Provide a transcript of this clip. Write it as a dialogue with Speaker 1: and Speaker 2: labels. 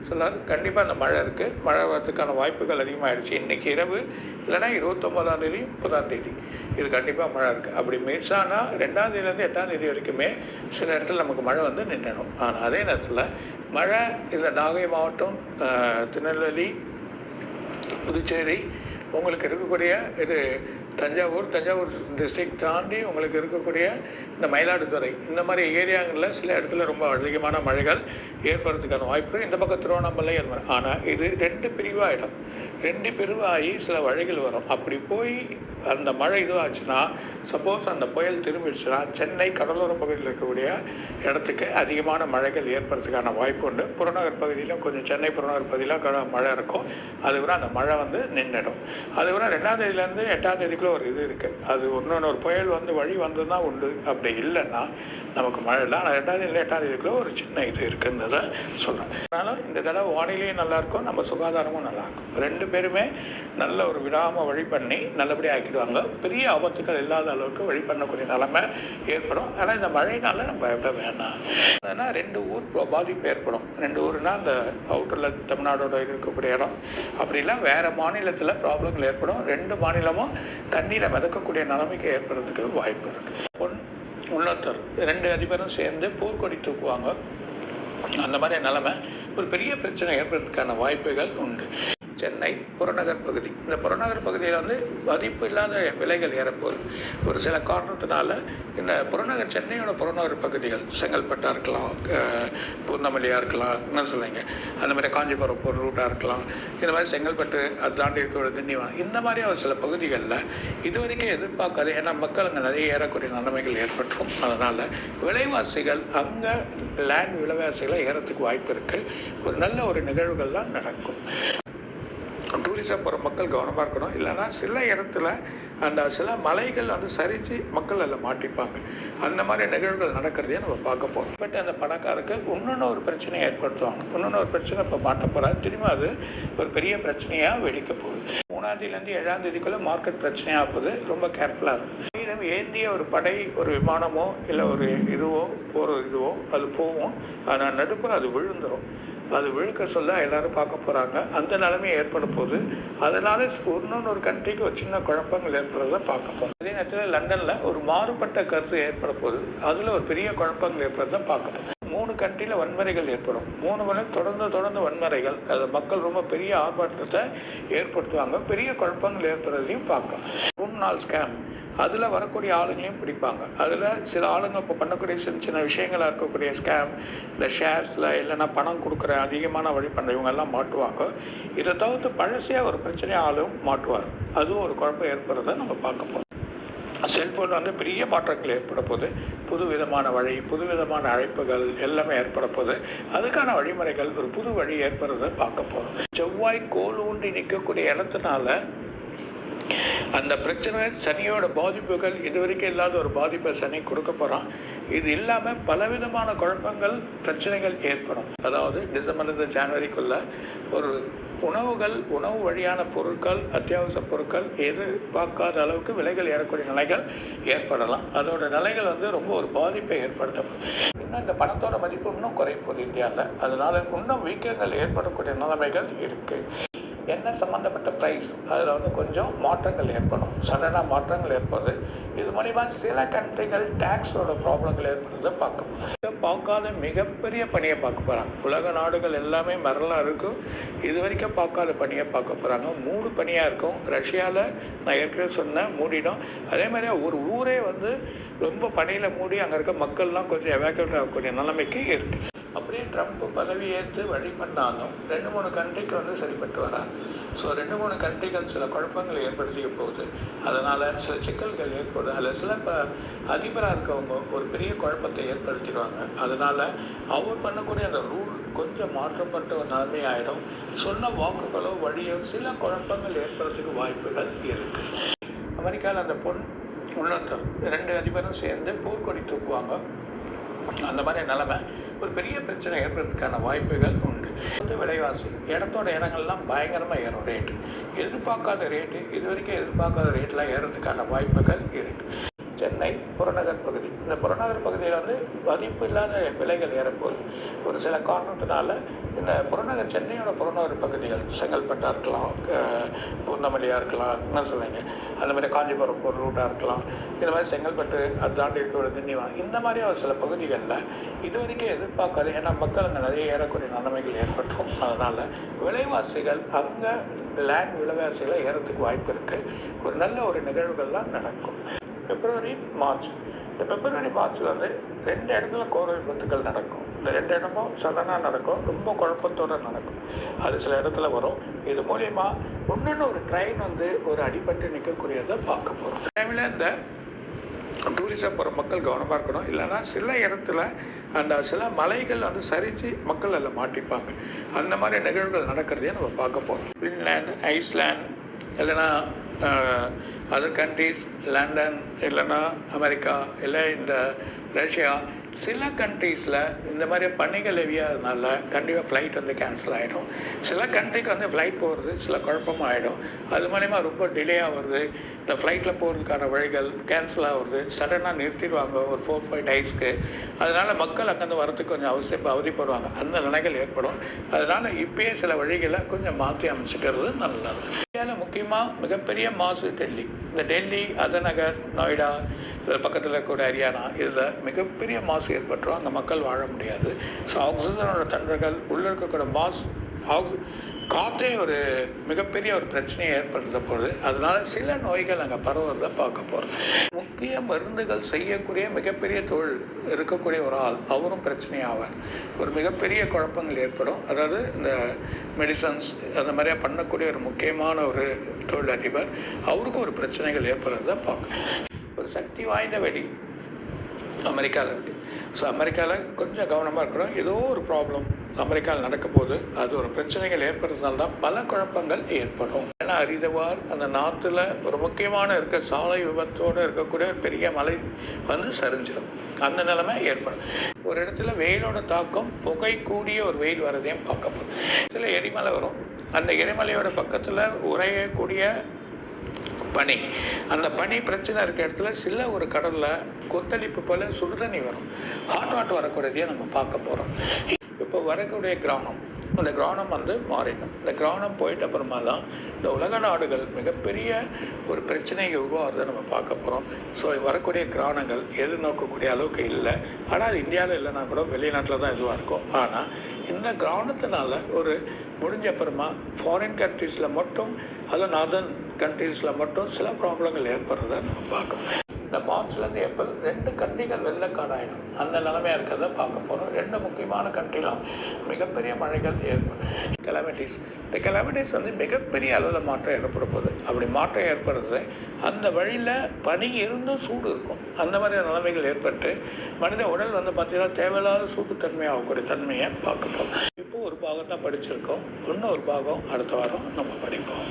Speaker 1: சிலர் கண்டிப்பாக அந்த மழை இருக்குது, மழை வரதுக்கான வாய்ப்புகள் அதிகமாகிடுச்சு. இன்றைக்கி இரவு இல்லைனா 29ஆம் தேதி 30ஆம் தேதி இது கண்டிப்பாக மழை இருக்குது. அப்படி மிஸ் ஆனால் 2ஆம் தேதியிலேருந்து 8ஆம் தேதி வரைக்குமே சில இடத்துல நமக்கு மழை வந்து நின்றணும். ஆனால் அதே நேரத்தில் மழை இந்த நாகை மாவட்டம், திருநெல்வேலி, புதுச்சேரி, உங்களுக்கு இருக்கக்கூடிய இது தஞ்சாவூர் டிஸ்ட்ரிக்ட் தாண்டி உங்களுக்கு இருக்கக்கூடிய இந்த மயிலாடுதுறை, இந்த மாதிரி ஏரியாங்களில் சில இடத்துல ரொம்ப அதிகமான மழைகள் ஏற்படுறதுக்கான வாய்ப்பு. இந்த பக்கம் திருவண்ணாமலை அது மாதிரி. ஆனால் இது 2 பிரிவாகிடும். 2 பிரிவாகி சில மழைகள் வரும். அப்படி போய் அந்த மழை இதுவாச்சுன்னா, சப்போஸ் அந்த புயல் திரும்பிடுச்சுன்னா சென்னை கடலோர பகுதியில் இருக்கக்கூடிய இடத்துக்கு அதிகமான மழைகள் ஏற்படுறதுக்கான வாய்ப்பு உண்டு. புறநகர் பகுதியில் கொஞ்சம் சென்னை புறநகர் பகுதியில் மழை இருக்கும். அது விட அந்த மழை வந்து நின்றுடும். அது விட 2ஆம் தேதியிலேருந்து 8ஆம் தேதிக்குள்ளே ஒரு இது இருக்குது. அது ஒரு புயல் வந்து வழி வந்து தான் உண்டு. அப்படி இல்லைன்னா நமக்கு மழை இல்லை. ஆனால் 2ஆம் தேதியில் 8ஆம் தேதிக்குள்ளே ஒரு சின்ன இது இருக்குன்றதை சொல்கிறேன். அதனால் இந்த தடவை வானிலையும் நல்லாயிருக்கும், நம்ம சுகாதாரமும் நல்லாயிருக்கும். 2 பேருமே நல்ல ஒரு விடாமல் வழி பண்ணி நல்லபடியாக ஆக்கிடுவாங்க. பெரிய ஆபத்துக்கள் இல்லாத அளவுக்கு வழி பண்ணக்கூடிய நிலைமை ஏற்படும். ஆனால் இந்த மழையினால நம்ம பயப்பட வேண்டாம். ஏன்னா 2 ஊர் பாதிப்பு ஏற்படும். 2 ஊர்னால் அந்த அவுட்டரில் தமிழ்நாடோட இருக்கக்கூடிய இடம், அப்படிலாம் வேறு மாநிலத்தில் ப்ராப்ளங்கள் ஏற்படும். 2 மாநிலமும் தண்ணீரை மிதக்கக்கூடிய நிலைமைக்கு ஏற்படுறதுக்கு வாய்ப்பு இருக்குது. உள்ளத்தர் 2 அதிபரும் சேர்ந்து போர்க்கொடி தூக்குவாங்க. அந்த மாதிரி நிலைமை ஒரு பெரிய பிரச்சனை ஏற்படுறதுக்கான வாய்ப்புகள் உண்டு. சென்னை புறநகர் பகுதி, இந்த புறநகர் பகுதியில் வந்து மதிப்பு இல்லாத விலைகள் ஏறப்போகுது. ஒரு சில காரணத்தினால இந்த புறநகர், சென்னையோட புறநகர் பகுதிகள், செங்கல்பட்டாக இருக்கலாம், பூந்தமல்லியாக இருக்கலாம், என்ன சொல்லுங்க, அந்த மாதிரி காஞ்சிபுரம் ஒரு ரூட்டாக இருக்கலாம், இந்த மாதிரி செங்கல்பட்டு அது தாண்டி இருக்கிற திண்டிவனம், இந்த மாதிரி ஒரு சில பகுதிகளில் இது வரைக்கும் எதிர்பார்க்காது. ஏன்னா மக்கள் அங்கே நிறைய ஏறக்கூடிய நிலைமைகள் ஏற்பட்டுரும். அதனால் விலைவாசிகள் அங்கே லேண்ட் விலைவாசிகளை ஏறத்துக்கு வாய்ப்பு இருக்குது. ஒரு நல்ல ஒரு நிகழ்வுகள் தான் நடக்கும். டூரிசம் போகிற மக்கள் கவனமாக இருக்கணும். இல்லைன்னா சில இடத்துல அந்த சில மலைகள் வந்து சரித்து மக்கள் அதில் மாட்டிப்பாங்க. அந்த மாதிரி நிகழ்வுகள் நடக்கிறதையே நம்ம பார்க்க போகிறோம். பட் அந்த பணக்காருக்கு இன்னொன்று பிரச்சனையை ஏற்படுத்துவாங்க. இன்னொன்று பிரச்சனை இப்போ மாட்ட போகிறாங்க. திரும்ப அது ஒரு பெரிய பிரச்சனையாக வெடிக்க போகுது. 3ஆம் தேதியிலேருந்து 7ஆம் தேதிக்குள்ளே மார்க்கெட் பிரச்சனையாக போகுது. ரொம்ப கேர்ஃபுல்லாக இருக்கும். ஏந்திய ஒரு படை, ஒரு விமானமோ இல்லை ஒரு இதுவோ போகிற இதுவோ அது போகும். ஆனால் நடுப்புற அது விழுந்துடும். அது விழுக்க சொல்ல எல்லோரும் பார்க்க போகிறாங்க. அந்த நிலைமை ஏற்பட போகுது. அதனால் இன்னொன்று கண்ட்ரிக்கு ஒரு சின்ன குழப்பங்கள் ஏற்படுறத பார்க்க போகிறோம். அதே நேரத்தில் லண்டனில் ஒரு மாறுபட்ட கருத்து ஏற்பட போகுது. அதில் ஒரு பெரிய குழப்பங்கள் ஏற்படுறத பார்க்க போகிறோம். 3 கண்ட்ரியில் வன்முறைகள் ஏற்படும். 3 முறை தொடர்ந்து வன்முறைகள், அது மக்கள் ரொம்ப பெரிய ஆர்ப்பாட்டத்தை ஏற்படுத்துவாங்க. பெரிய குழப்பங்கள் ஏற்படுறதையும் பார்க்கலாம். 3 நாள் ஸ்கேம், அதில் வரக்கூடிய ஆளுங்களையும் பிடிப்பாங்க. அதில் சில ஆளுங்க இப்போ பண்ணக்கூடிய சின்ன விஷயங்களாக இருக்கக்கூடிய ஸ்கேம், இந்த ஷேர்ஸில் இல்லைன்னா பணம் கொடுக்குற அதிகமான வழி பண்ணுறவங்கெல்லாம் மாட்டுவாங்க. இதை தவிர்த்து பழசையாக ஒரு பிரச்சனையாக ஆளும் மாட்டுவார். அதுவும் ஒரு குழப்பம் ஏற்படுறத நம்ம பார்க்க போகிறோம். செல்ஃபோனில் வந்து பெரிய மாற்றங்கள் ஏற்பட போகுது. புது விதமான புது விதமான அழைப்புகள் எல்லாமே ஏற்பட போகுது. அதுக்கான வழிமுறைகள், ஒரு புது வழி ஏற்படுறத பார்க்க போகிறோம். செவ்வாய் கோல் ஊன்றி நிற்கக்கூடிய இடத்துனால அந்த பிரச்சனை, சனியோட பாதிப்புகள் இதுவரைக்கும் இல்லாத ஒரு பாதிப்பை சனி கொடுக்க போகிறான். இது இல்லாமல் பலவிதமான குழப்பங்கள், பிரச்சனைகள் ஏற்படும். அதாவது டிசம்பர்லேருந்து ஜனவரிக்குள்ளே ஒரு உணவு வழியான பொருட்கள், அத்தியாவசிய பொருட்கள் எதிர்பார்க்காத அளவுக்கு விலைகள் ஏறக்கூடிய நிலைகள் ஏற்படலாம். அதோட நிலைகள் வந்து ரொம்ப ஒரு பாதிப்பை ஏற்படுத்தும். இன்னும் இந்த பணத்தோட மதிப்பு இன்னும் குறைப்போகுது இந்தியாவில். அதனால் இன்னும் வீக்கங்கள் ஏற்படக்கூடிய நிலைமைகள் இருக்குது. எண்ணெய் சம்மந்தப்பட்ட ப்ரைஸ் அதில் வந்து கொஞ்சம் மாற்றங்கள் ஏற்படும். சடனாக மாற்றங்கள் ஏற்படுது. இது மூலிமா சில கண்ட்ரிகள் டேக்ஸோட ப்ராப்ளங்கள் ஏற்படுறதை பார்க்காத மிகப்பெரிய பணியை பார்க்க போகிறாங்க. உலக நாடுகள் எல்லாமே மரலாக இருக்கும். இது வரைக்கும் பார்க்காத பணியை பார்க்க போகிறாங்க. 3 பணியாக இருக்கும். ரஷ்யாவில் நான் ஏற்கனவே சொன்னேன், மூடிடும். அதே மாதிரி ஒரு ஊரே வந்து ரொம்ப பணியில் மூடி அங்கே இருக்க மக்கள்லாம் கொஞ்சம் எவாக்குவேட் ஆகக்கூடிய நிலைமைக்கு இருக்குது. அப்படியே ட்ரம்ப் பதவி ஏற்று வழி பண்ணாலும் 2-3 கண்ட்ரிக்கு வந்து சரிப்பட்டு வராங்க. ஸோ 2-3 கண்ட்ரிகள் சில குழப்பங்களை ஏற்படுத்திக்க போகுது. அதனால் சில சிக்கல்கள் ஏற்படுது. அதில் சில அதிபராக இருக்கவங்க ஒரு பெரிய குழப்பத்தை ஏற்படுத்திடுவாங்க. அதனால் அவர் பண்ணக்கூடிய அந்த ரூல் கொஞ்சம் மாற்றப்பட்ட ஒரு நிலைமை ஆகிடும். சொன்ன வாக்குகளோ வழியோ சில குழப்பங்கள் ஏற்படுறதுக்கு வாய்ப்புகள் இருக்குது. அமெரிக்காவில் அந்த உள்ளத்தர் 2 அதிபரும் சேர்ந்து போர்க்கொடி தூக்குவாங்க. அந்த மாதிரி நிலைமை ஒரு பெரிய பிரச்சனை ஏற்படுறதுக்கான வாய்ப்புகள் உண்டு. விலைவாசி இடத்தோட இடங்கள்லாம் பயங்கரமாக ஏறும். ரேட்டு எதிர்பார்க்காத ரேட்டு, இது வரைக்கும் எதிர்பார்க்காத ரேட்டெலாம் ஏறதுக்கான வாய்ப்புகள் இருக்குது. சென்னை புறநகர் பகுதி. இந்த புறநகர் பகுதியில் வந்து மதிப்பு இல்லாத விலைகள் ஏறப்போகுது. ஒரு சில காரணத்தினால இந்த புறநகர் சென்னையோட புறநகர் பகுதிகள் செங்கல்பட்டாக இருக்கலாம், பூந்தமல்லியாக இருக்கலாம், என்ன சொல்லுங்க, அந்த மாதிரி காஞ்சிபுரம் ஒரு ரூட்டாக இருக்கலாம், இந்த மாதிரி செங்கல்பட்டு அது தாண்டி இருக்கிற திண்டிவனம், இந்த மாதிரி ஒரு சில பகுதிகளில் இது வரைக்கும் எதிர்பார்க்காது. ஏன்னா மக்கள் அங்கே நிறைய ஏறக்கூடிய நிலைமைகள் ஏற்பட்டுரும். அதனால் விலைவாசிகள் அங்கே லேண்ட் விலைவாசிகளை ஏறத்துக்கு வாய்ப்பு இருக்குது. ஒரு நல்ல ஒரு நிகழ்வுகள்லாம் நடக்கும். பிப்ரவரி மார்ச், இந்த பிப்ரவரி மார்ச்சில் வந்து 2 இடத்துல கோர விபத்துக்கள் நடக்கும். இந்த 2 இடமும் சடனாக நடக்கும், ரொம்ப குழப்பத்தோடு நடக்கும். அது சில இடத்துல வரும். இது மூலிமா ஒன்றுன்னு ஒரு ட்ரெயின் வந்து ஒரு அடிபட்டு நிற்கக்கூடியதை பார்க்க போகிறோம். டைமில் இந்த டூரிசம் போகிற மக்கள் கவனமாக இருக்கணும். இல்லைன்னா சில இடத்துல அந்த சில மலைகள் வந்து சரிஞ்சு மக்கள் அதில் மாட்டிப்பாங்க. அந்த மாதிரி நிகழ்வுகள் நடக்கிறதையே நம்ம பார்க்க போகிறோம். ஃபின்லாந்து, ஐஸ்லாந்து, இல்லைன்னா அதர் கண்ட்ரீஸ், லண்டன், இல்லைன்னா அமெரிக்கா, இல்லை இந்த ரஷ்யா, சில கண்ட்ரீஸில் இந்த மாதிரி பணிகள் ஹெவியாகிறதுனால கண்டிப்பாக ஃப்ளைட் வந்து கேன்சல் ஆகிடும். சில கண்ட்ரிக்கு வந்து ஃப்ளைட் போகிறது சில குழப்பமாக ஆகிடும். அது மூலிமா ரொம்ப டிலே ஆகுறது, இந்த ஃப்ளைட்டில் போகிறதுக்கான வழிகள் கேன்சல் ஆகுறது, சடனாக நிறுத்திடுவாங்க ஒரு 4-5 டேஸ்க்கு. அதனால் மக்கள் அங்கேருந்து வரத்துக்கு கொஞ்சம் அவதிப்படுவாங்க. அந்த நிலைகள் ஏற்படும். அதனால் இப்போயே சில வழிகளை கொஞ்சம் மாற்றி அமைச்சிக்கிறது நல்லது. இந்தியாவில் முக்கியமாக மிகப்பெரிய மாசு டெல்லி. இந்த டெல்லி, அதநகர், நொய்டா, இதில் பக்கத்தில் இருக்கக்கூடிய ஹரியானா, இதில் மிகப்பெரிய மாசு ஏற்பட்டுரும். அங்கே மக்கள் வாழ முடியாது. ஸோ ஆக்சிஜனோட தன்மைகள் உள்ளே இருக்கக்கூடிய காற்றே ஒரு மிகப்பெரிய ஒரு பிரச்சனையை ஏற்படுத்த போகுது. அதனால் சில நோய்கள் அங்கே பரவுறதை பார்க்க போகிறோம். முக்கிய மருந்துகள் செய்யக்கூடிய மிகப்பெரிய தொழில் இருக்கக்கூடிய ஒரு ஆள், அவரும் பிரச்சனையாவார். ஒரு மிகப்பெரிய குழப்பங்கள் ஏற்படும். அதாவது இந்த மெடிசன்ஸ் அந்த மாதிரியா பண்ணக்கூடிய ஒரு முக்கியமான ஒரு தொழிலதிபர், அவருக்கும் ஒரு பிரச்சனைகள் ஏற்படுறதை பார்க்க. ஒரு சக்தி வாய்ந்த வெடி அமெரிக்காவில் இருக்குது. ஸோ அமெரிக்காவில் கொஞ்சம் கவனமாக இருக்கணும். ஏதோ ஒரு ப்ராப்ளம் அமெரிக்காவில் நடக்க போது அது ஒரு பிரச்சனைகள் ஏற்படுறதுனால தான் பல குழப்பங்கள் ஏற்படும். ஏன்னா அரிதவார் அந்த நாட்டில் ஒரு முக்கியமான சாலை விபத்தோடு இருக்கக்கூடிய பெரிய மலை வந்து சரிஞ்சிடும். அந்த நிலைமை ஏற்படும். ஒரு இடத்துல வெயிலோட தாக்கம் புகை கூடிய ஒரு வெயில் வரதையும் பார்க்க போகும். இதில் எரிமலை வரும். அந்த எரிமலையோட பக்கத்தில் உறையக்கூடிய பனி, அந்த பனி பிரச்சனை இருக்க இடத்துல சில ஒரு கடலில் கொந்தளிப்பு போல் சுடுதண்ணி வரும். ஹாட் வாட்டர் வரக்கூடியதையே நம்ம பார்க்க போகிறோம். இப்போ வரக்கூடிய கிராமம், அந்த கிராமம் வந்து மாறிடும். இந்த கிராமம் போயிட்ட அப்புறமா தான் இந்த உலக நாடுகள் மிகப்பெரிய ஒரு பிரச்சனையை உருவாகிறத நம்ம பார்க்க போகிறோம். ஸோ வரக்கூடிய கிராமங்கள் எதிர்நோக்கக்கூடிய அளவுக்கு இல்லை. ஆனால் அது இந்தியாவில் இல்லைன்னா கூட வெளிநாட்டில் தான் இதுவாக இருக்கும். ஆனால் இந்த கிராமத்தினால ஒரு முடிஞ்ச அப்புறமா ஃபாரின் கண்ட்ரீஸில் மட்டும், அதுவும் நார்தர்ன் கண்ட்ரீஸில் மட்டும் சில ப்ராப்ளங்கள் ஏற்படுறத நம்ம பார்க்கணும். இந்த மார்ச்லேருந்து ஏப்ரல் 2 கண்ட்ரிகள் வெள்ளக்காடாயிடும். அந்த நிலைமையாக இருக்கிறத பார்க்க போகிறோம். 2 முக்கியமான கண்ட்ரிலாம் மிகப்பெரிய மழைகள் ஏற்படும். கெலாமிட்டிஸ், இந்த கெலாமிட்டிஸ் வந்து மிகப்பெரிய அளவில் மாற்றம் ஏற்பட போகுது. அப்படி மாற்றம் ஏற்படுறது அந்த வழியில் பனி இருந்தும் சூடு இருக்கும். அந்த மாதிரி நிலைமைகள் ஏற்பட்டு மனித உடல் வந்து பார்த்திங்கன்னா தேவையில்லாத சூட்டுத்தன்மை ஆகக்கூடிய தன்மையை பார்க்க போகிறோம். இப்போ ஒரு பாகம் தான் படிச்சிருக்கோம். இன்னும் ஒரு பாகம் அடுத்த வாரம் நம்ம படிப்போம்.